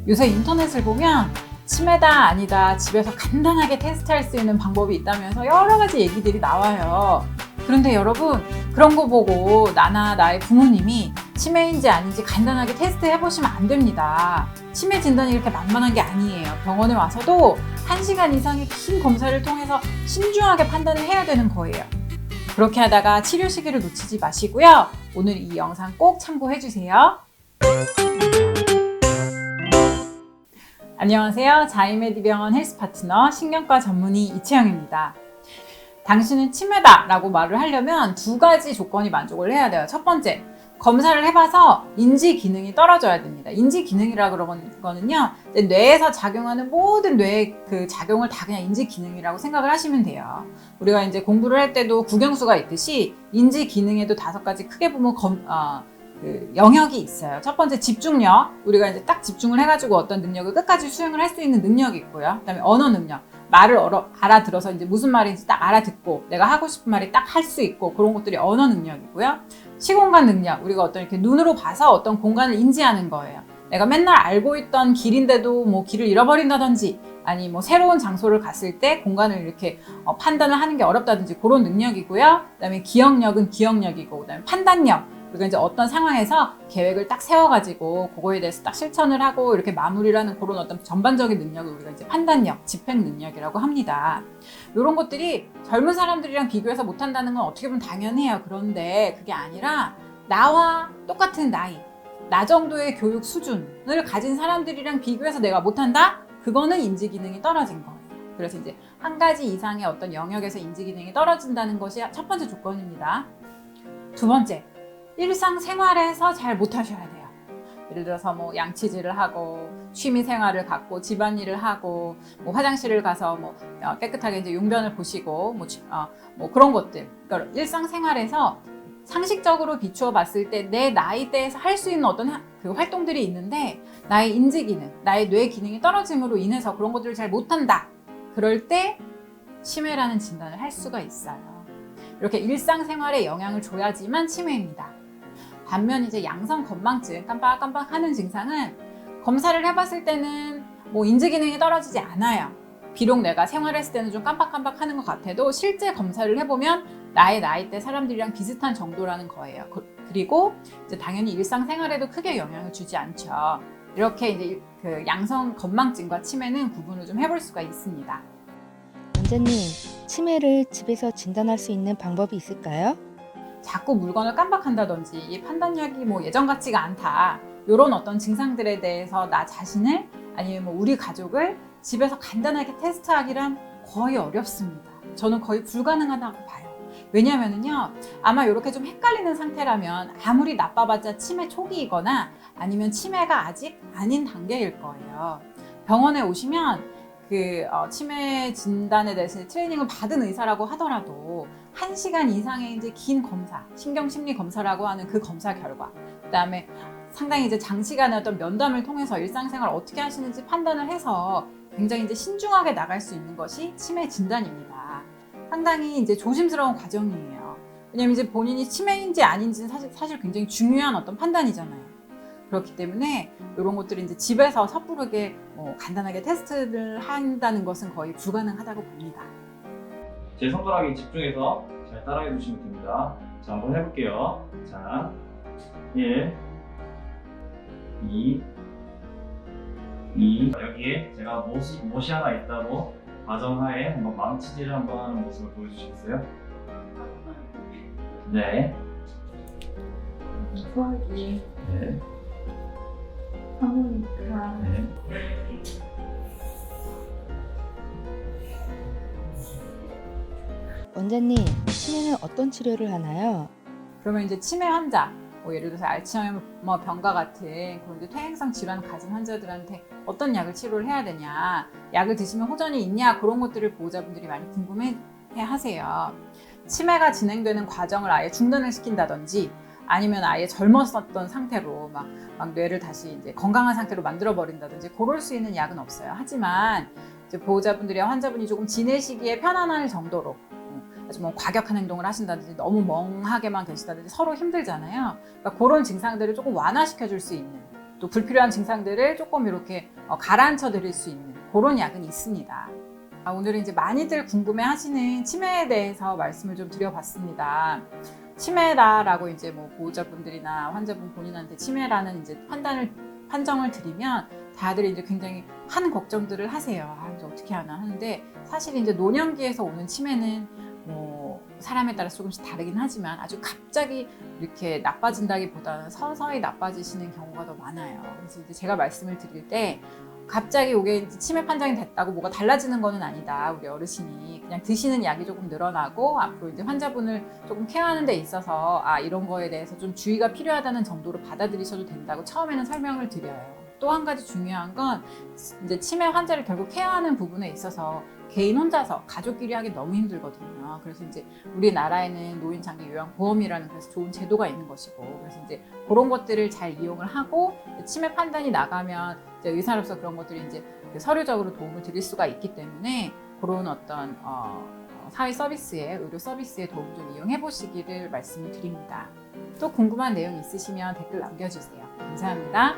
요새 인터넷을 보면 치매다 아니다 집에서 간단하게 테스트할 수 있는 방법이 있다면서 여러 가지 얘기들이 나와요. 그런데 여러분, 그런 거 보고 나나 나의 부모님이 치매인지 아닌지 간단하게 테스트 해보시면 안 됩니다. 치매 진단이 이렇게 만만한 게 아니에요. 병원에 와서도 1시간 이상의 긴 검사를 통해서 신중하게 판단을 해야 되는 거예요. 그렇게 하다가 치료 시기를 놓치지 마시고요. 오늘 이 영상 꼭 참고해 주세요. 안녕하세요. 자이메디병원 헬스파트너 신경과 전문의 이채영입니다. 당신은 치매다 라고 말을 하려면 2가지 조건이 만족을 해야 돼요. 첫 번째, 검사를 해봐서 인지 기능이 떨어져야 됩니다. 인지 기능이라고 그러는 거는요, 뇌에서 작용하는 모든 뇌의 그 작용을 다 그냥 인지 기능이라고 생각을 하시면 돼요. 우리가 이제 공부를 할 때도 국영수가 있듯이 인지 기능에도 5가지 크게 보면 그 영역이 있어요. 첫 번째, 집중력. 우리가 이제 딱 집중을 해가지고 어떤 능력을 끝까지 수행을 할 수 있는 능력이 있고요. 그다음에 언어 능력. 말을 알아들어서 이제 무슨 말인지 딱 알아듣고 내가 하고 싶은 말이 딱 할 수 있고, 그런 것들이 언어 능력이고요. 시공간 능력. 우리가 어떤 이렇게 눈으로 봐서 어떤 공간을 인지하는 거예요. 내가 맨날 알고 있던 길인데도 뭐 길을 잃어버린다든지, 아니 뭐 새로운 장소를 갔을 때 공간을 이렇게 판단을 하는 게 어렵다든지, 그런 능력이고요. 그다음에 기억력은 기억력이고, 그다음에 판단력. 우리가 이제 어떤 상황에서 계획을 딱 세워가지고 그거에 대해서 딱 실천을 하고 이렇게 마무리를 하는 그런 어떤 전반적인 능력을 우리가 이제 판단력, 집행 능력이라고 합니다. 이런 것들이 젊은 사람들이랑 비교해서 못한다는 건 어떻게 보면 당연해요. 그런데 그게 아니라 나와 똑같은 나이, 나 정도의 교육 수준을 가진 사람들이랑 비교해서 내가 못한다? 그거는 인지 기능이 떨어진 거예요. 그래서 이제 1가지 이상의 어떤 영역에서 인지 기능이 떨어진다는 것이 첫 번째 조건입니다. 2번째, 일상생활에서 잘 못하셔야 돼요. 예를 들어서 뭐 양치질을 하고 취미 생활을 갖고 집안일을 하고 뭐 화장실을 가서 뭐 깨끗하게 이제 용변을 보시고 뭐 그런 것들. 그러니까 일상생활에서 상식적으로 비추어 봤을 때 내 나이대에서 할 수 있는 어떤 그 활동들이 있는데 나의 인지 기능, 나의 뇌 기능이 떨어짐으로 인해서 그런 것들을 잘 못한다. 그럴 때 치매라는 진단을 할 수가 있어요. 이렇게 일상생활에 영향을 줘야지만 치매입니다. 반면 이제 양성 건망증, 깜빡깜빡 하는 증상은 검사를 해봤을 때는 뭐 인지 기능이 떨어지지 않아요. 비록 내가 생활했을 때는 좀 깜빡깜빡 하는 것 같아도 실제 검사를 해보면 나의 나이대 사람들이랑 비슷한 정도라는 거예요. 그리고 이제 당연히 일상생활에도 크게 영향을 주지 않죠. 이렇게 이제 그 양성 건망증과 치매는 구분을 좀 해볼 수가 있습니다. 원장님, 치매를 집에서 진단할 수 있는 방법이 있을까요? 자꾸 물건을 깜빡한다든지 판단력이 뭐 예전 같지가 않다, 이런 어떤 증상들에 대해서 나 자신을 아니면 뭐 우리 가족을 집에서 간단하게 테스트하기란 거의 어렵습니다. 저는 거의 불가능하다고 봐요. 왜냐하면요, 아마 이렇게 좀 헷갈리는 상태라면 아무리 나빠봤자 치매 초기이거나 아니면 치매가 아직 아닌 단계일 거예요. 병원에 오시면 치매 진단에 대해서 트레이닝을 받은 의사라고 하더라도 1시간 이상의 이제 긴 검사, 신경심리 검사라고 하는 그 검사 결과, 그다음에 상당히 이제 장시간의 어떤 면담을 통해서 일상생활 어떻게 하시는지 판단을 해서 굉장히 이제 신중하게 나갈 수 있는 것이 치매 진단입니다. 상당히 이제 조심스러운 과정이에요. 왜냐면 이제 본인이 치매인지 아닌지는 사실 굉장히 중요한 어떤 판단이잖아요. 그렇기 때문에 이런 것들이 이제 집에서 섣부르게 간단하게 테스트를 한다는 것은 거의 불가능하다고 봅니다. 제 손가락에 집중해서 잘 따라해 주시면 됩니다. 자, 한번 해볼게요. 자, 1, 2, 여기에 제가 못이 하나 있다고 가정하에 한번 망치질을 한번 하는 모습을 보여주시겠어요? 네. 소화기, 네. 하모니카, 네. 원장님, 치매는 어떤 치료를 하나요? 그러면 이제 치매 환자, 뭐 예를 들어서 알츠하이머 병과 같은 그런 이제 퇴행성 질환을 가진 환자들한테 어떤 약을 치료를 해야 되냐, 약을 드시면 호전이 있냐, 그런 것들을 보호자분들이 많이 궁금해 하세요. 치매가 진행되는 과정을 아예 중단을 시킨다든지, 아니면 아예 젊었었던 상태로 막 뇌를 다시 이제 건강한 상태로 만들어 버린다든지, 그럴 수 있는 약은 없어요. 하지만 이제 보호자분들이나 환자분이 조금 지내시기에 편안할 정도로 아주 뭐 과격한 행동을 하신다든지 너무 멍하게만 계시다든지 서로 힘들잖아요. 그러니까 그런 증상들을 조금 완화시켜 줄 수 있는 또 불필요한 증상들을 조금 이렇게 가라앉혀 드릴 수 있는 그런 약은 있습니다. 오늘은 이제 많이들 궁금해 하시는 치매에 대해서 말씀을 좀 드려봤습니다. 치매다라고 이제 뭐 보호자분들이나 환자분 본인한테 치매라는 이제 판정을 드리면 다들 이제 굉장히 한 걱정들을 하세요. 이제 어떻게 하나 하는데, 사실 이제 노년기에서 오는 치매는 뭐 사람에 따라 조금씩 다르긴 하지만 아주 갑자기 이렇게 나빠진다기보다는 서서히 나빠지시는 경우가 더 많아요. 그래서 이제 제가 말씀을 드릴 때 갑자기 이게 치매 판정이 됐다고 뭐가 달라지는 거는 아니다. 우리 어르신이 그냥 드시는 약이 조금 늘어나고 앞으로 이제 환자분을 조금 케어하는 데 있어서 이런 거에 대해서 좀 주의가 필요하다는 정도로 받아들이셔도 된다고 처음에는 설명을 드려요. 또 한 가지 중요한 건 이제 치매 환자를 결국 케어하는 부분에 있어서 개인 혼자서 가족끼리 하기 너무 힘들거든요. 그래서 이제 우리나라에는 노인장기 요양보험이라는 그래서 좋은 제도가 있는 것이고, 그래서 이제 그런 것들을 잘 이용을 하고 치매 판단이 나가면 이제 의사로서 그런 것들이 이제 서류적으로 도움을 드릴 수가 있기 때문에 그런 어떤 사회 서비스에, 의료 서비스의 도움 좀 이용해 보시기를 말씀을 드립니다. 또 궁금한 내용 있으시면 댓글 남겨주세요. 감사합니다.